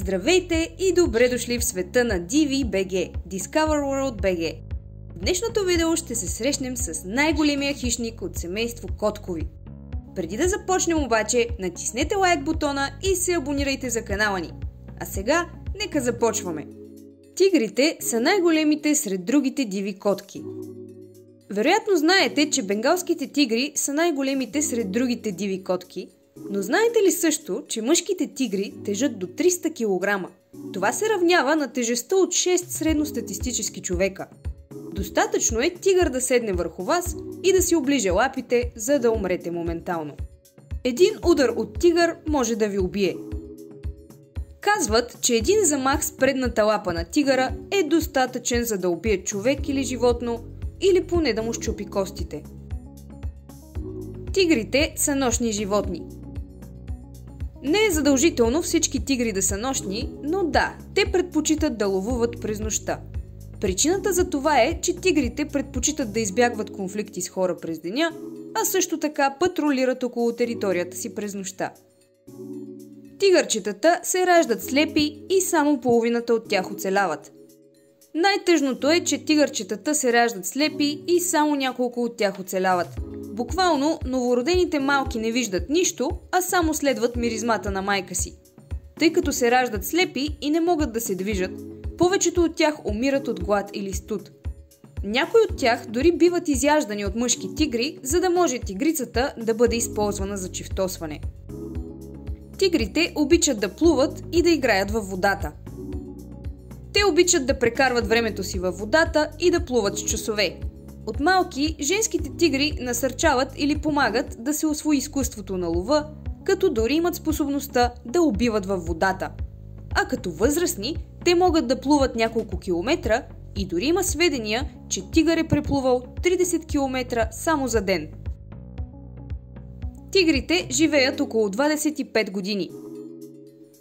Здравейте и добре дошли в света на DVBG, Discover World BG. В днешното видео ще се срещнем с най-големия хищник от семейство коткови. Преди да започнем обаче, натиснете лайк бутона и се абонирайте за канала ни. А сега, нека започваме. Тигрите са най-големите сред другите диви котки. Вероятно знаете, че бенгалските тигри са най-големите сред другите диви котки, но знаете ли също, че мъжките тигри тежат до 300 кг? Това се равнява на тежестта от 6 средностатистически човека. Достатъчно е тигър да седне върху вас и да си оближе лапите, за да умрете моментално. Един удар от тигър може да ви убие. Казват, че един замах с предната лапа на тигъра е достатъчен, за да убие човек или животно, или поне да му счупи костите. Тигрите са нощни животни. Не е задължително всички тигри да са нощни, но да, те предпочитат да ловуват през нощта. Причината за това е, че тигрите предпочитат да избягват конфликти с хора през деня, а също така патрулират около територията си през нощта. Тигърчетата се раждат слепи и само половината от тях оцеляват. Най-тъжното е, че тигърчетата се раждат слепи и само няколко от тях оцеляват. Буквално, новородените малки не виждат нищо, а само следват миризмата на майка си. Тъй като се раждат слепи и не могат да се движат, повечето от тях умират от глад или студ. Някои от тях дори биват изяждани от мъжки тигри, за да може тигрицата да бъде използвана за чифтосване. Тигрите обичат да плуват и да играят във водата. Те обичат да прекарват времето си във водата и да плуват с часове. От малки, женските тигри насърчават или помагат да се усвои изкуството на лова, като дори имат способността да убиват във водата. А като възрастни, те могат да плуват няколко километра и дори има сведения, че тигър е преплувал 30 км само за ден. Тигрите живеят около 25 години.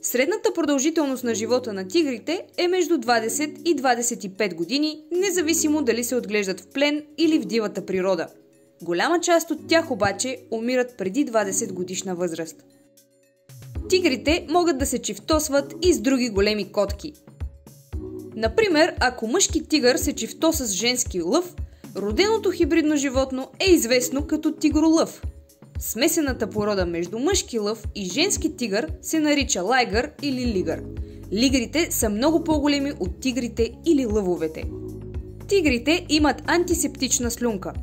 Средната продължителност на живота на тигрите е между 20 и 25 години, независимо дали се отглеждат в плен или в дивата природа. Голяма част от тях обаче умират преди 20 годишна възраст. Тигрите могат да се чифтосват и с други големи котки. Например, ако мъжки тигър се чифтоса с женски лъв, роденото хибридно животно е известно като тигролъв. Смесената порода между мъжки лъв и женски тигър се нарича лайгър или лигър. Лигрите са много по-големи от тигрите или лъвовете. Тигрите имат антисептична слюнка.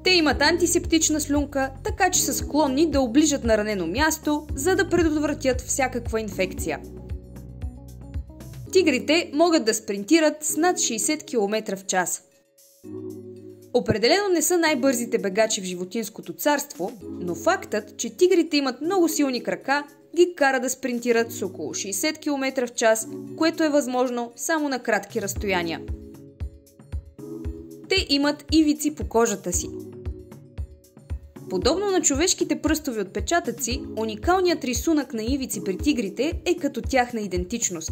Те имат антисептична слюнка, така че са склонни да оближат на ранено място, за да предотвратят всякаква инфекция. Тигрите могат да спринтират с над 60 км в час. Определено не са най-бързите бегачи в животинското царство, но фактът, че тигрите имат много силни крака, ги кара да спринтират с около 60 км в час, което е възможно само на кратки разстояния. Те имат ивици по кожата си. Подобно на човешките пръстови отпечатъци, уникалният рисунък на ивици при тигрите е като тяхна идентичност.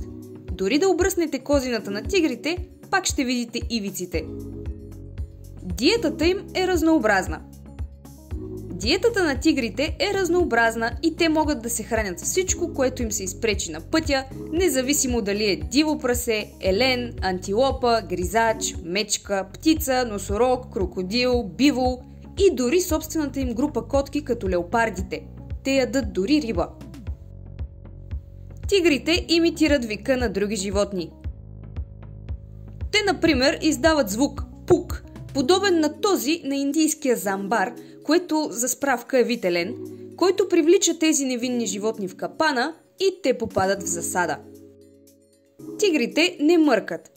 Дори да обръснете козината на тигрите, пак ще видите ивиците. Диетата им е разнообразна. Диетата на тигрите е разнообразна и те могат да се хранят с всичко, което им се изпречи на пътя, независимо дали е диво прасе, елен, антилопа, гризач, мечка, птица, носорог, крокодил, бивол и дори собствената им група котки като леопардите. Те ядат дори риба. Тигрите имитират вика на други животни. Те, например, издават звук пук, подобен на този на индийския замбар, което за справка е вид елен, който привлича тези невинни животни в капана и те попадат в засада. Тигрите не мъркат.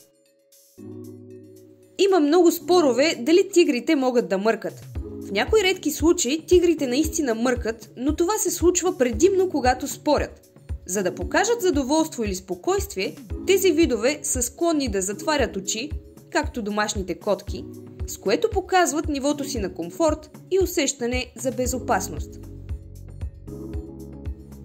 Има много спорове дали тигрите могат да мъркат. В някои редки случаи тигрите наистина мъркат, но това се случва предимно когато спорят. За да покажат задоволство или спокойствие, тези видове са склонни да затварят очи, както домашните котки, с което показват нивото си на комфорт и усещане за безопасност.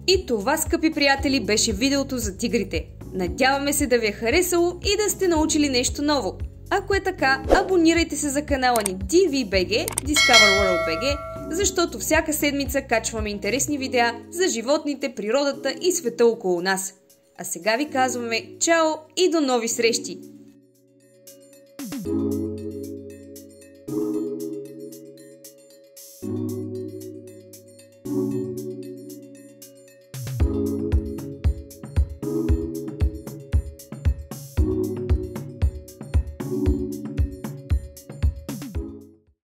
И това, скъпи приятели, беше видеото за тигрите. Надяваме се да ви е харесало и да сте научили нещо ново. Ако е така, абонирайте се за канала ни DVBG, Discover World BG, защото всяка седмица качваме интересни видеа за животните, природата и света около нас. А сега ви казваме чао и до нови срещи!